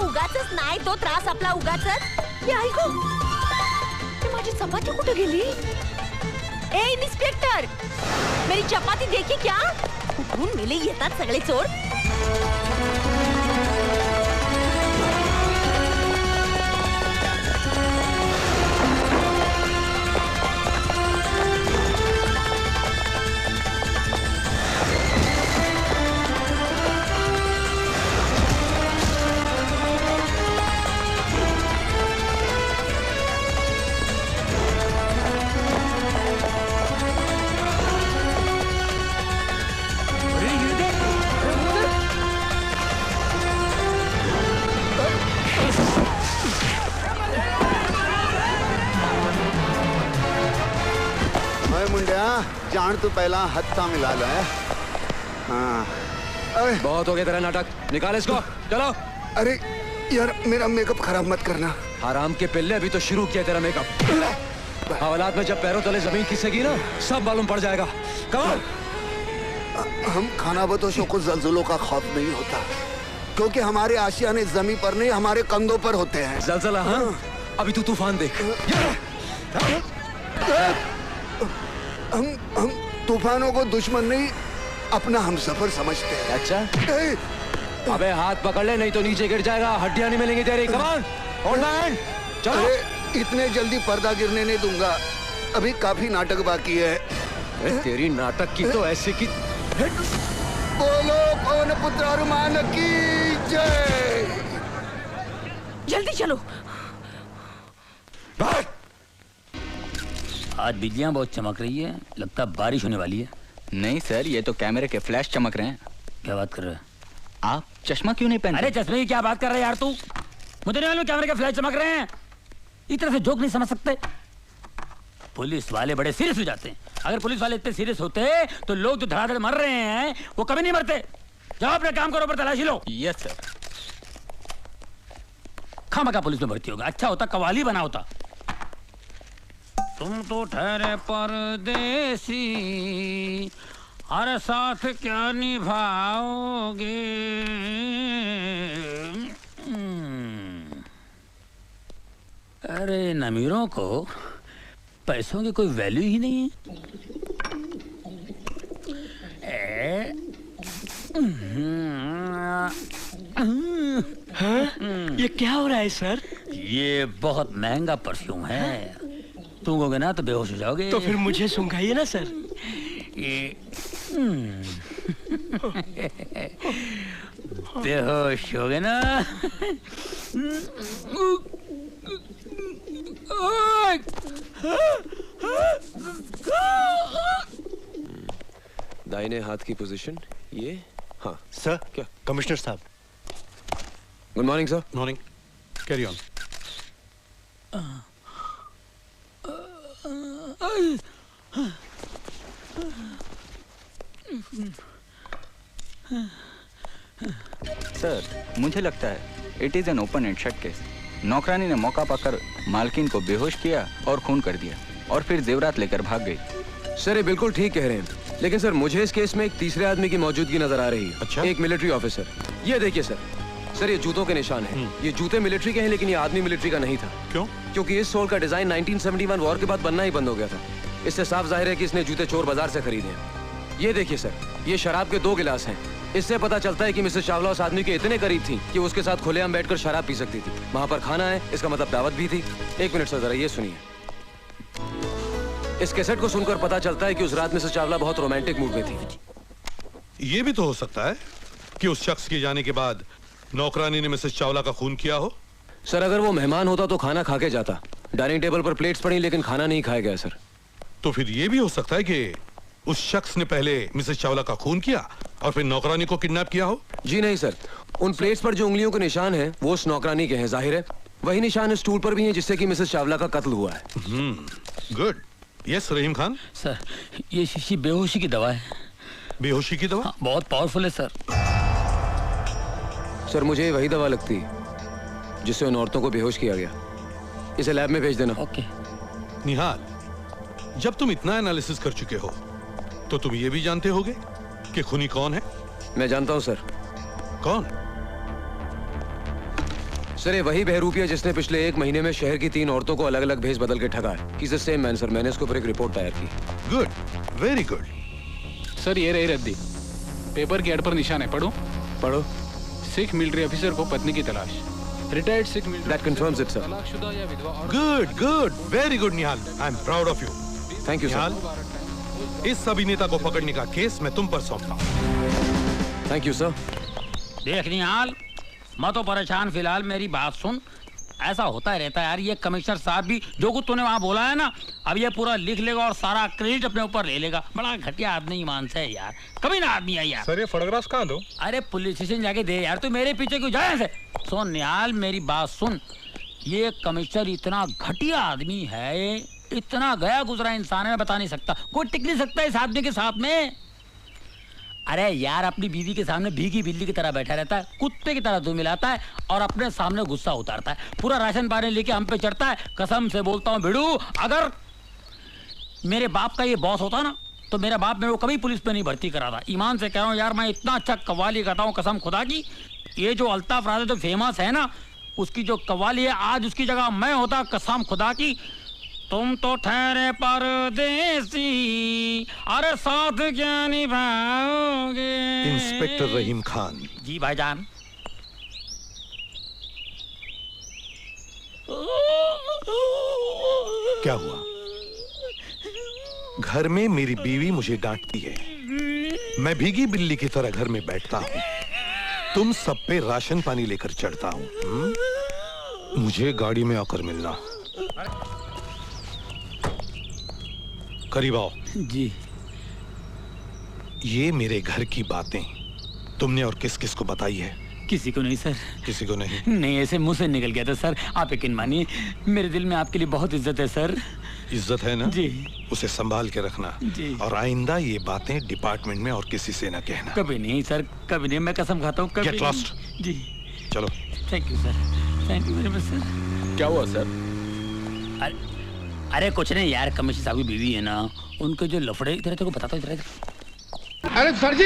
उगाचच नाही तो त्रास आपला उगाचच. हे ऐक ते माझी चपाती कुठे गेली? ए इन्स्पेक्टर, मेरी चपाती देखी क्या? कुठून मेले येतात सगळे चोर. जान तू पहला हत्था मिला लो है. हाँ. बहुत हो गया तेरा नाटक, निकाल इसको. चलो. अरे यार मेरा मेकअप खराब मत करना. आराम के पहले अभी तो शुरू किया तेरा मेकअप. हवालात में जब पैरों तले जमीन खिसेगी ना सब मालूम पड़ जाएगा. कमाल. हम खानाबदोशों को जल्जलों का खौफ नहीं होता क्योंकि हमारे आशियाने जमीन पर नहीं हमारे कंधों पर होते हैं. जलजला? हाँ. अभी तू तूफान देख. हम तूफानों को दुश्मन नहीं अपना हमसफर समझते हैं. अच्छा. अबे हाथ पकड़ ले नहीं तो नीचे गिर जाएगा. हड्डियां नहीं मिलेंगी तेरी. कमान. Hold hand. चलो. अरे इतने जल्दी पर्दा गिरने नहीं दूंगा. अभी काफी नाटक बाकी है. तेरी नाटक की तो ऐसे की. बोलो पवन पुत्र हनुमान की जय. जल्दी चलो. आज बिजलियां बहुत चमक रही है, लगता बारिश होने वाली है. नहीं सर, ये तो कैमरे के फ्लैश चमक रहे हैं. क्या बात कर रहे हैं आप? चश्मा क्यों नहीं पहनते? अरे चश्मे की क्या बात कर रहे हैं यार तू? मुझे नहीं मालूम कैमरे के फ्लैश चमक रहे हैं. इस तरह से जोक नहीं समझ सकते. पुलिस वाले बड़े सीरियस हो जाते हैं. अगर पुलिस वाले इतने सीरियस होते तो लोग जो धड़ाधड़ मर रहे हैं वो कभी नहीं मरते. जाओ अपना काम करो, पर तलाशी लो. Yes sir. खामखा पुलिस में भर्ती होगा. अच्छा होता कवाली बना होता. तुम तो ठहरे परदेसी, हर साथ क्या निभाओगे. अरे इन अमीरों को पैसों की कोई वैल्यू ही नहीं है. हाँ? ये क्या हो रहा है सर? ये बहुत महंगा परफ्यूम है. सूंघोगे ना तो बेहोश हो जाओगे. तो फिर मुझे सूंघाइए ना सर. बेहोश हो गए ना. दाहिने हाथ की पोजीशन ये. हाँ सर. क्या? कमिश्नर साहब. Good morning sir. Morning. Carry on. Sir मुझे लगता है it is an open and shut case. नौकरानी ने मौका पाकर मालकिन को बेहोश किया और खून कर दिया और फिर जेवरात लेकर भाग गई. सर ये बिल्कुल ठीक कह रहे हैं, लेकिन सर मुझे इस केस में एक तीसरे आदमी की मौजूदगी नजर आ रही है. अच्छा? एक मिलिट्री ऑफिसर. ये देखिए सर. सर ये जूतों के निशान हैं. ये जूते मिलिट्री के हैं लेकिन ये आदमी मिलिट्री का नहीं था. क्यों? क्योंकि इस सोल का डिजाइन 1971 वॉर के बाद बनना ही बंद हो गया था. इससे साफ जाहिर है कि इसने जूते चोर बाजार से खरीदे हैं. ये देखिए सर, ये शराब के 2 गिलास हैं. इससे पता चलता है कि मिसेस चावला उस आदमी के इतने करीब थी कि उसके साथ खुलेआम बैठकर शराब पी सकती थी. वहाँ पर खाना है, इसका मतलब दावत भी थी. 1 मिनट सर, जरा ये सुनिए. इस कैसेट को सुनकर पता चलता है कि उस रात मिसेस चावला बहुत रोमांटिक मूड में थी. ये भी तो हो सकता है कि उस शख्स के जाने के बाद नौकरानी ने मिसेस चावला का खून किया हो. सर अगर वो मेहमान होता तो खाना खा के जाता. डाइनिंग टेबल पर प्लेट्स पड़ी लेकिन खाना नहीं खाया गया सर. तो फिर ये भी हो सकता है कि उस शख्स ने पहले मिसेस चावला का खून किया और फिर नौकरानी को किडनैप किया हो. जी नहीं सर, उन प्लेट्स पर जो उंगलियों के निशान हैं वो उस नौकरानी के हैं. जाहिर है वही निशान इस स्टूल पर भी हैं जिससे कि मिसेस चावला का कत्ल हुआ है. गुड. यस रहीम खान. सर ये शीशी बेहोशी की दवा है. बेहोशी की दवा? हाँ, बहुत पावरफुल है सर. सर मुझे वही दवा लगती है जिससे उन औरतों को बेहोश किया गया. इसे लैब में भेज देना. ओके. निहाल, जब तुम इतना एनालिसिस कर चुके हो तो तुम ये भी जानते होगे कि खूनी कौन है? मैं जानता हूं सर. कौन? सर ये वही बहरूपिया जिसने पिछले 1 महीने में शहर की 3 औरतों को अलग अलग भेस बदल के ठगा है। He's the same man, sir. मैंने इसके ऊपर एक रिपोर्ट तैयार की। Good, very good. सर ये रही रद्दी, पेपर के एड पर निशान है, पढ़ो। पढ़ो। सिख मिलिट्री ऑफिसर को पत्नी की तलाश, retired Sikh military That confirms it, sir. तलाकशुदा या विधवा औरत। Good good, very good Nihal, I am proud of you. Thank you Nihal, sir. इस अभिनेता को पकड़ने का केस मैं तुम पर सौंपता हूँ। Thank you sir. देख निहाल, मैं तो परेशान फिलहाल, मेरी बात सुन। ऐसा होता ही रहता है यार, ये कमिश्नर साहब भी जो कुछ तूने वहाँ बोला है ना, अब ये पूरा लिख लेगा और सारा क्रेडिट अपने ऊपर ले लेगा। बड़ा घटिया आदमी ईमान से है यार, कभी ना आदमी है यार। सर ये फोटोग्राफ्स कहाँ दो? अरे पुलिस स्टेशन जाके दे यार, तू मेरे पीछे क्यों जाए ऐसे? सुन निहाल, मेरी बात सुन, ये कमिश्नर इतना घटिया आदमी है, इतना गया गुजरा इंसान है, मैं बता नहीं सकता। कोई टिक नहीं सकता इस आदमी के साथ में। अरे यार, अपनी बीवी के सामने भीगी बिल्ली की तरह बैठा रहता है, कुत्ते की तरह दूध मिलाता है और अपने सामने गुस्सा उतारता है। पूरा राशन पानी लेके हम पे चढ़ता है। कसम से बोलता हूँ भिड़ू, अगर मेरे बाप का ये बॉस होता ना, तो मेरा बाप मेरे को कभी पुलिस पे नहीं भर्ती करा था। ईमान से कह रहा हूँ यार, मैं इतना अच्छा कव्वाली गाता हूँ, कसम खुदा की। ये जो अल्ताफ राजा जो फेमस है ना, उसकी जो कव्वाली है, आज उसकी जगह मैं होता, कसम खुदा की। तुम तो ठहरे परदेसी, अरे साथ क्या निभाओगे? इंस्पेक्टर रहीम खान। जी भाईजान। क्या हुआ? घर में मेरी बीवी मुझे डांटती है, मैं भीगी बिल्ली की तरह घर में बैठता हूँ, तुम सब पे राशन पानी लेकर चढ़ता हूँ। मुझे गाड़ी में आकर मिलना। करीब आओ। जी। ये मेरे घर की बातें तुमने और किस किस को बताई है? किसी को नहीं सर। किसी को नहीं? नहीं, ऐसे मुंह से निकल गया था सर। आप यकीन मानिए, मेरे दिल में आपके लिए बहुत इज्जत है सर। इज्जत है ना? जी। उसे संभाल के रखना जी। और आइंदा ये बातें डिपार्टमेंट में और किसी से न कहना। कभी नहीं सर, कभी नहीं, मैं कसम खाता हूँ कभी Get lost। नहीं। जी। चलो। Thank you sir, thank you very much sir. क्या हुआ सर? अरे कुछ नहीं यार, कमिश्नर साहब की बीवी है ना, उनके जो लफड़े, इधर तेरे को बताता हूँ इधर। अरे सर जी,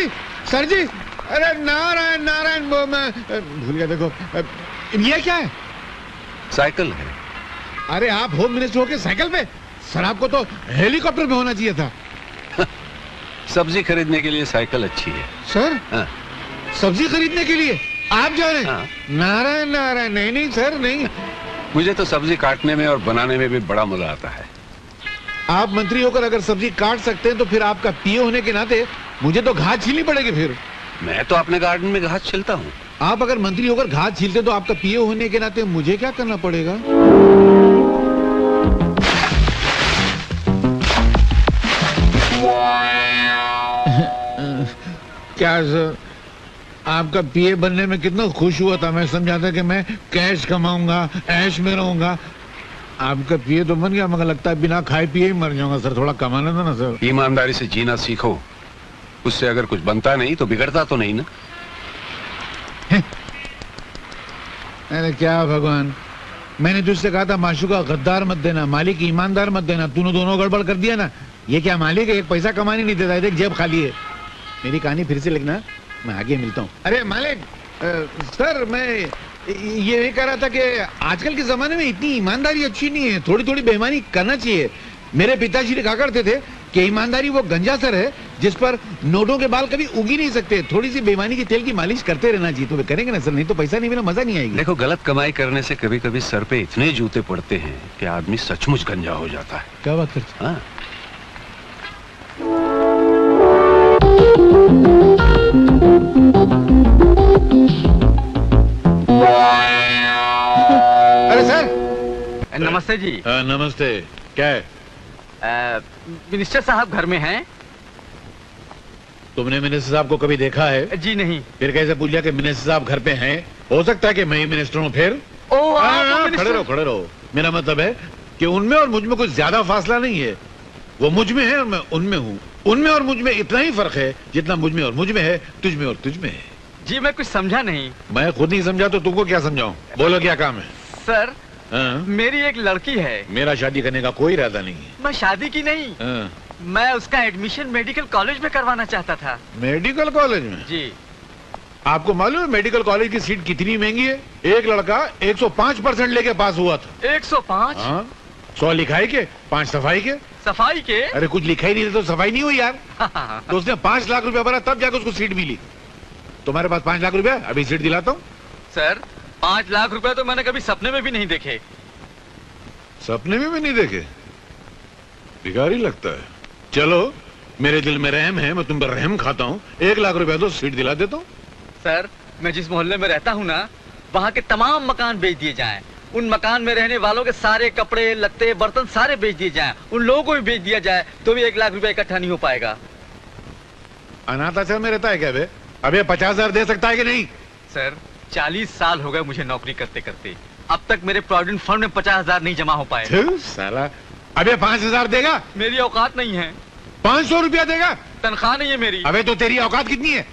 अरे नारायण नारायण, वो मैं भूल गया। देखो ये क्या है? साइकिल है। अरे आप होम मिनिस्टर होके साइकिल पे? सर आपको तो हेलीकॉप्टर पे होना चाहिए था। सब्जी खरीदने के लिए साइकिल अच्छी है। सर? हाँ। सब्जी खरीदने के लिए आप जा रहे हैं? हाँ। नारायण नारायण, नहीं सर नहीं। मुझे तो सब्जी काटने में और बनाने में भी बड़ा मजा आता है। आप मंत्री होकर अगर सब्जी काट सकते हैं तो फिर आपका पीए होने के नाते मुझे तो घास छीलनी पड़ेगी। फिर मैं तो अपने गार्डन में घास छिलता हूँ। आप अगर मंत्री होकर घास छीलते तो आपका पीए होने के नाते मुझे क्या करना पड़ेगा? क्या सर, आपका पीए बनने में कितना खुश हुआ था। मैं समझा था कि मैं कैश कमाऊंगा, ऐश में रहूंगा। आपका पीए तो बन गया, मगर लगता है बिना खाए पिए ही मर जाऊंगा। सर थोड़ा कमाना था ना सर। ईमानदारी से जीना सीखो, उससे अगर कुछ बनता नहीं तो बिगड़ता तो नहीं ना। अरे क्या भगवान, मैंने तुझसे कहा था माशूका गद्दार मत देना, मालिक ईमानदार मत देना। तूने दोनों गड़बड़ कर दिया ना। ये क्या मालिक है, एक पैसा कमाने नहीं देता, देख जेब खाली है। मेरी कहानी फिर से लिखना, मैं आगे मिलता हूँ। अरे मालिक, सर मैं ये कह रहा था कि आजकल के जमाने में इतनी ईमानदारी अच्छी नहीं है, थोड़ी थोड़ी बेईमानी करना चाहिए। मेरे पिताजी ने कहा करते थे कि ईमानदारी वो गंजा सर है जिस पर नोटों के बाल कभी उग ही नहीं सकते। थोड़ी सी बेईमानी की तेल की मालिश करते रहना चाहिए। तो वे करेंगे ना सर, नहीं तो पैसा नहीं मिला, मजा नहीं आएगी। देखो, गलत कमाई करने से कभी कभी सर पे इतने जूते पड़ते हैं कि आदमी सचमुच गंजा हो जाता है। क्या बात करते? हाँ। अरे सर। नमस्ते जी। नमस्ते। क्या है? मिनिस्टर साहब घर में हैं? तुमने मिनिस्टर साहब को कभी देखा है? जी नहीं। फिर कैसे पूछ लिया कि मिनिस्टर साहब घर पे हैं? हो सकता है कि मैं ही मिनिस्टर हूँ फिर। खड़े रहो। मेरा मतलब है कि उनमें और मुझ में कुछ ज्यादा फासला नहीं है। वो मुझ में है और मैं उनमें हूँ। उनमें और मुझ में इतना ही फर्क है जितना मुझ में और मुझ में है, तुझ में और तुझ में है। जी मैं कुछ समझा नहीं। मैं खुद नहीं समझा तो तुमको क्या समझाऊं? बोलो क्या काम है? सर, हाँ? मेरी एक लड़की है। मेरा शादी करने का कोई इरादा नहीं है। मैं शादी की नहीं, हाँ? मैं उसका एडमिशन मेडिकल कॉलेज में करवाना चाहता था। मेडिकल कॉलेज में? जी। आपको मालूम है मेडिकल कॉलेज की सीट कितनी महंगी है? एक लड़का 105% लेके पास हुआ था। 105? हाँ, 100 लिखाई के, 5 सफाई के। सफाई के? अरे कुछ लिखा ही नहीं तो सफाई नहीं हुई यार। तो उसने 5 लाख रुपया भरा तब जाकर उसको सीट मिली। तुम्हारे पास 5 लाख रुपया, अभी सीट दिलाता हूँ। सर 5 लाख रुपए तो मैंने कभी सपने में भी नहीं देखे। सपने में भी नहीं देखे? भिखारी लगता है। चलो मेरे दिल में रहम है, मैं तुम पर रहम खाता हूँ। 1 लाख रुपया दो, सीट दिला देता हूँ। सर मैं जिस मोहल्ले में रहता हूँ ना, वहाँ के तमाम मकान बेच दिए जाएं। उन मकान में रहने वालों के सारे कपड़े लत्ते बर्तन सारे बेच दिए जाएं। उन लोगों को भी बेच दिया जाए तो भी 1 लाख रुपया इकट्ठा नहीं हो पाएगा। अनाथ आश्रम में रहता है क्या बे? अबे 50,000 दे सकता है कि नहीं? सर 40 साल हो गए मुझे नौकरी करते करते, अब तक मेरे प्रोविडेंट फंड में 50,000 नहीं जमा हो पाए। साला, अबे 5,000 देगा? मेरी औकात नहीं है। 500 रुपया देगा? तनख्वाह नहीं है मेरी। अबे तो तेरी औकात कितनी है?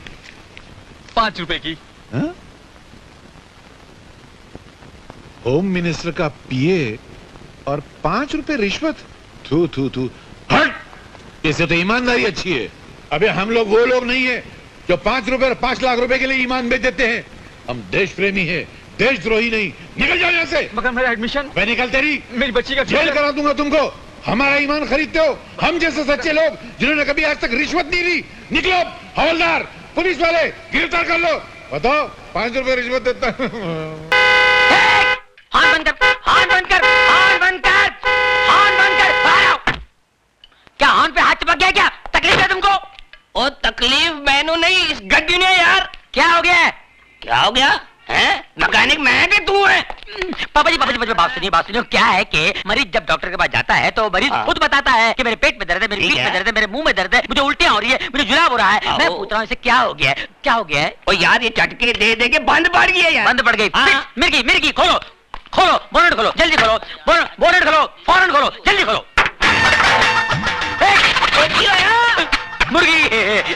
5 रुपए की। हा? होम मिनिस्टर का पीए और 5 रुपए रिश्वत? थू थू थू, हट! इससे तो ईमानदारी अच्छी है। अबे हम लोग वो लोग नहीं है जो 5 रुपए और 5 लाख रुपए के लिए ईमान बेच देते हैं। हम देश प्रेमी है, देशद्रोही नहीं। निकल जाओ यहाँ से। मगर मेरा एडमिशन? मैं निकल, तेरी मेरी बच्ची का जेल करा दूंगा तुमको। हमारा ईमान खरीदते हो? हम जैसे सच्चे लोग जिन्होंने कभी आज तक रिश्वत नहीं ली। निकलो, हवलदार, पुलिस वाले, गिरफ्तार कर लो। बताओ, 5 रुपए रिश्वत देता। हॉर्न बंद कर, हॉर्न बंद कर, हॉर्न बंद कर, हॉर्न बंद कर। बाहर आओ। क्या हॉर्न पे हाथ चिपक गया क्या? तकलीफ है तुमको? ओ तकलीफ मैनू नहीं, इस गड्डी ने यार। क्या हो गया है? क्या हो गया है? मैकेनिक मैं है कि तू है? पापा जी बात सुनिए। क्या है कि मरीज जब डॉक्टर के पास जाता है तो मरीज खुद बताता है कि मेरे पेट में दर्द है, मेरे पीठ में दर्द है, मेरे मुंह में दर्द है, मुझे उल्टियां हो रही है, मुझे जुलाब हो रहा है। मैं पूछ रहा हूँ इसे क्या हो गया है? क्या हो गया है? ओ यार ये चटके दे दे के बंद पड़ गई है यार। बंद पड़ गई? मिर्गी खोलो, बोनट खोलो, जल्दी खोलो, बोनट खोलो, फौरन खोलो, जल्दी खोलो। मुर्गी,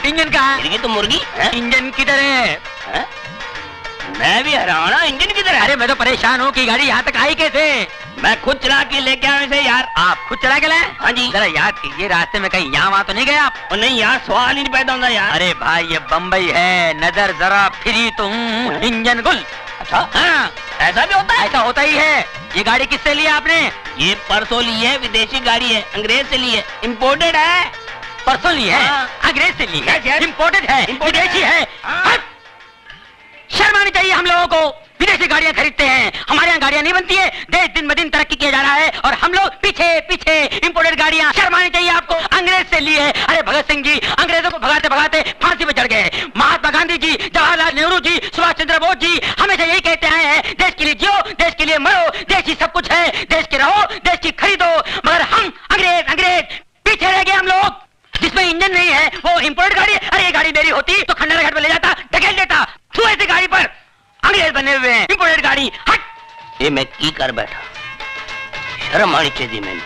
इंजन कहाँ है? तो मुर्गी इंजन किधर है? मैं भी हैरान हूं, इंजन किधर है? अरे मैं तो परेशान हूँ कि गाड़ी यहाँ तक आई कैसे? मैं खुद चला के लेके आया इसे यार। आप खुद चला के लाए? हाँ जी। जरा याद कीजिए, रास्ते में कहीं यहाँ वहाँ तो नहीं गए आप? और नहीं यार, सवाल ही नहीं पैदा होता यार। अरे भाई ये बम्बई है, नजर जरा फिरी तुम, इंजन गुल। अच्छा हाँ, ऐसा भी होता है? ऐसा होता ही है। ये गाड़ी किससे ली आपने? ये परसों ली है, विदेशी गाड़ी है, अंग्रेज से ली है, इम्पोर्टेड है। परसों ली है? अंग्रेज से ली है? इम्पोर्टेड है, विदेशी है? शर्म आनी चाहिए हम लोगों को। विदेशी गाड़ियां खरीदते हैं, हमारे यहाँ गाड़ियां नहीं बनती है। देश दिन ब दिन तरक्की किया जा रहा है और हम लोग पीछे पीछे इंपोर्टेड गाड़ियां। शर्म आनी चाहिए आपको। अंग्रेज से ली है। अरे भगत सिंह जी अंग्रेजों को भगाते भगाते फांसी पे चढ़ गए। महात्मा गांधी जी, जवाहरलाल नेहरू जी, सुभाष चंद्र बोस जी हमेशा यही कहते आए हैं, देश के लिए जियो, देश के लिए मरो, देश ही सब कुछ है, देश के रहो, देश की खरीदो। मगर हम अंग्रेज पीछे रह गए। हम लोग जिसमें इंजन नहीं है वो इंपोर्टेड गाड़ी है। अरे ये गाड़ी मेरी होती तो खंडर घाट पे ले जाता, ढकेल देता। तू ऐसी गाड़ी पर अंग्रेज बने हुए हैं, इंपोर्टेड गाड़ी। हट! ये मैं की कर बैठा, शर्म आनी चाहिए मैंने।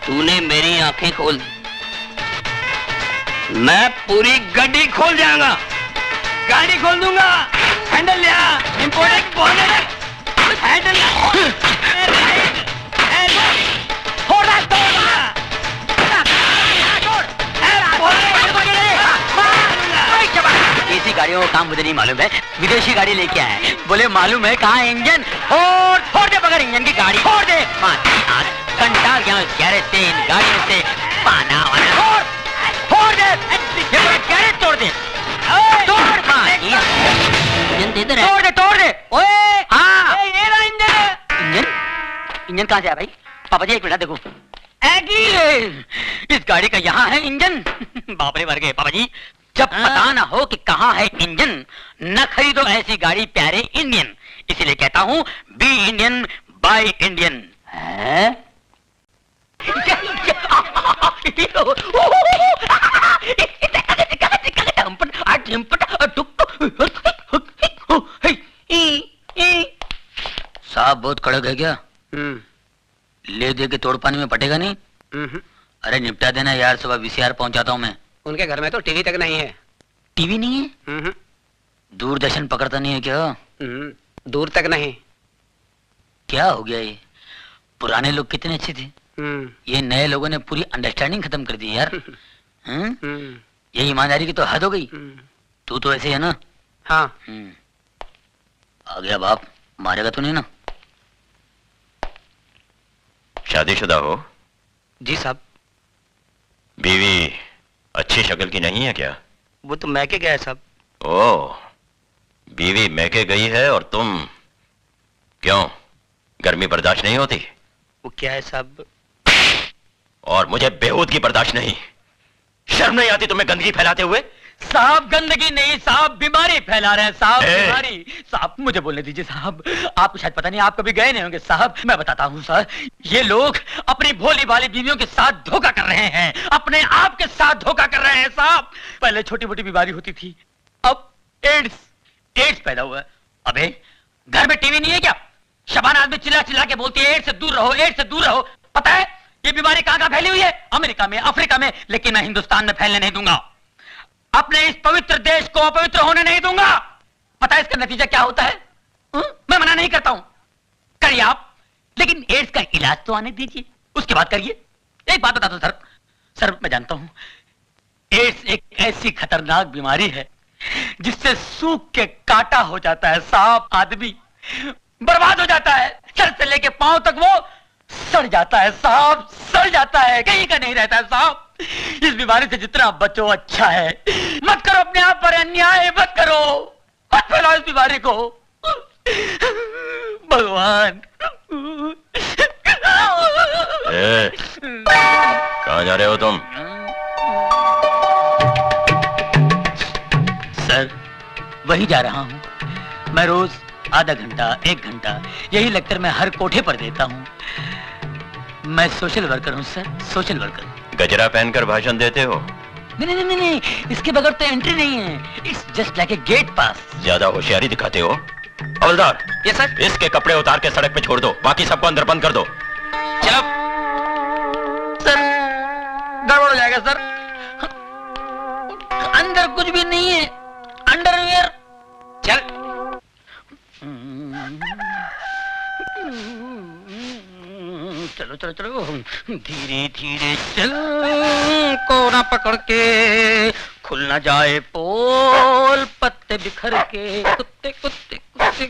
तूने मेरी आंखें खोल दी, मैं पूरी गाड़ी खोल जाऊंगा, गाड़ी खोल दूंगा। हैंडल लिया, इंपोर्टेड बोनट, हैंडल देसी गाड़ियों को काम मुझे नहीं मालूम है, विदेशी गाड़ी लेके आए। बोले मालूम है कहाँ इंजन? फोड़ दे बगैर इंजन की गाड़ी, फोड़ दे। घंटा गया इस गैरेज से, इन गाड़ियों से पाना वाना। फोड़ दे, गैरेज तोड़ दे, तोड़ दे। ओए हाँ, ये रहा इंजन कहाँ से आया भाई? पापा जी एक मिनट देखो, इस गाड़ी का यहाँ है इंजन। बाप रे मर गए पापा जी। जब पता ना हो कि कहाँ है इंजन, न खरीदो ऐसी गाड़ी प्यारे इंडियन। इसीलिए कहता हूँ बी इंडियन बाय इंडियन। साहब बहुत कड़क है क्या? ले दे के तोड़ पानी में पटेगा नहीं? अरे निपटा देना यार, सुबह वीसीआर पहुंचाता हूँ मैं। उनके घर में तो टीवी तक नहीं है। टीवी नहीं है? दूरदर्शन पकड़ता नहीं है क्या? दूर तक नहीं। क्या हो गया ये? पुराने लोग कितने अच्छे थे, ये नए लोगों ने पूरी अंडरस्टैंडिंग खत्म कर दी यार। ये ईमानदारी की तो हद हो गई। तू तो ऐसे है ना? हाँ। आ गया बाप, मारेगा तो नहीं ना? शादीशुदा हो? जी साहब। बीवी अच्छी शक्ल की नहीं है क्या? वो तो मैके गया है साहब। ओह, बीवी मैके गई है और तुम क्यों, गर्मी बर्दाश्त नहीं होती? वो क्या है साहब? और मुझे बेहूदगी बर्दाश्त नहीं। शर्म नहीं आती तुम्हें गंदगी फैलाते हुए? साहब गंदगी नहीं साहब, बीमारी फैला रहे हैं साहब, ए! बीमारी। साहब मुझे बोलने दीजिए साहब, आपको शायद पता नहीं, आप कभी गए नहीं होंगे साहब। मैं बताता हूँ सर, ये लोग अपनी भोली भाली बीवियों के साथ धोखा कर रहे हैं, अपने आप के साथ धोखा कर रहे हैं साहब। पहले छोटी मोटी बीमारी होती थी, अब एड्स पैदा हुआ है। अबे घर में टीवी नहीं है क्या? शबाना आदमी चिल्ला चिल्ला के बोलती है एड्स से दूर रहो, एड्स से दूर रहो। पता है ये बीमारी कहाँ कहाँ फैली हुई है? अमेरिका में, अफ्रीका में, लेकिन मैं हिंदुस्तान में फैलने नहीं दूंगा। अपने इस पवित्र देश को अपवित्र होने नहीं दूंगा। पता है इसका नतीजा क्या होता है? मैं मना नहीं करता हूं, करिए आप, लेकिन एड्स का इलाज तो आने दीजिए, उसके बाद करिए। एक बात बता दो सर, मैं जानता हूं एड्स एक ऐसी खतरनाक बीमारी है जिससे सूख के काटा हो जाता है साहब, आदमी बर्बाद हो जाता है, सर से लेके पांव तक वो सड़ जाता है साहब, सड़ जाता है, कहीं का नहीं रहता है साहब। इस बीमारी से जितना बचो अच्छा है। मत करो अपने आप पर अन्याय, मत करो, मत फैलाओ इस बीमारी को। भगवान। कहाँ जा रहे हो तुम? सर वही जा रहा हूं। मैं रोज आधा घंटा 1 घंटा यही लेक्चर मैं हर कोठे पर देता हूं। मैं सोशल वर्कर हूं सर, सोशल वर्कर। गजरा पहनकर भाषण देते हो? नहीं, इसके बगैर तो एंट्री नहीं है। It's just like a gate pass. ज्यादा होशियारी दिखाते हो। हवलदार, ये सर। इसके कपड़े उतार के सड़क पे छोड़ दो, बाकी सबको अंदर बंद कर दो। चलो सर, गड़बड़ हो जाएगा सर, अंदर कुछ भी नहीं है, अंडरवियर। चल। चलो चलो चलो, धीरे धीरे चल, कोना पकड़ के, खुल ना जाए पोल, पत्ते बिखर के, कुत्ते कुत्ते कुत्ते।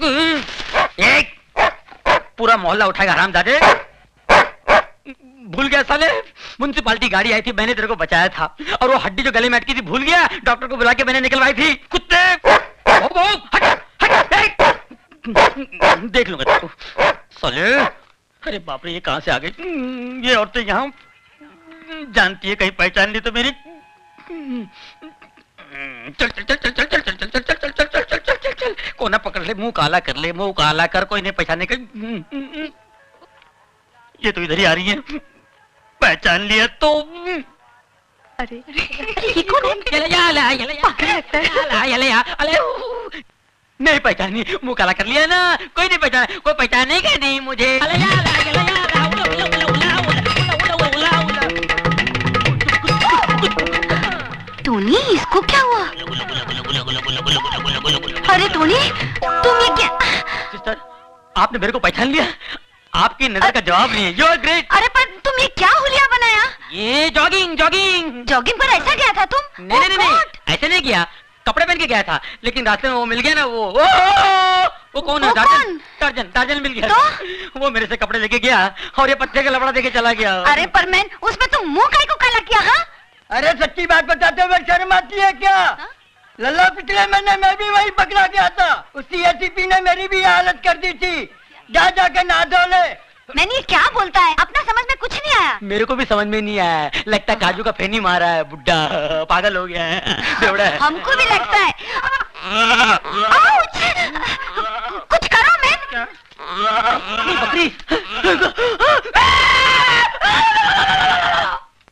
एक पूरा मोहल्ला उठाएगा हरामजादे। भूल गया साले, म्युनिसिपालिटी गाड़ी आई थी, मैंने तेरे को बचाया था, और वो हड्डी जो गले में अटकी थी भूल गया, डॉक्टर को बुला के मैंने निकलवाई थी। कुत्ते देख लूंगा तेरे को साले। अरे बाप रे, ये कहां से आ गई? ये औरतें यहाँ जानती है, कहीं पहचान ली तो मेरी। चल चल चल चल चल चल चल चल चल चल चल चल चल चल चल चल, कोना पकड़ ले, मुंह काला कर ले, मुंह काला कर, कोई नहीं पहचाने का। ये तो इधर ही आ रही है, पहचान लिया तो। अरे ये कौन है? नहीं पहचानी, मुंह काला कर लिया ना, कोई नहीं पहचाना, कोई पहचानेगा नहीं मुझे। टोनी, इसको क्या हुआ? अरे टोनी, तुम ये क्या? सिस्टर, आपने मेरे को पहचान लिया? आपकी नजर का जवाब नहीं है। You are great. अरे पर तुम ये क्या हुलिया बनाया? ये जॉगिंग जॉगिंग जॉगिंग पर ऐसा गया था तुम? नहीं, ऐसे नहीं किया, कपड़े पहन के गया था, लेकिन रास्ते में वो मिल गया ना, वो कौन है? टार्जन मिल गया तो? वो मेरे से कपड़े लेके गया और ये पत्ते का लफड़ा देके चला गया। अरे पर मैन, उसमें तुम मुंह काहे को काला किया? हाँ? अरे सच्ची बात बताते हुए शर्म आती है क्या? लल्ला पिछले महीने मैं भी वही पकड़ा गया था, उसी एसीपी ने मेरी भी हालत कर दी थी। जा जाके नहा धो ले। मैंने ये क्या बोलता है? अपना समझ में कुछ नहीं आया। मेरे को भी समझ में नहीं आया, लगता है काजू का फेनी मारा है, बुड्ढा पागल हो गया है, बेवड़ा है। हमको भी लगता है। कुछ करो मैन। बकरी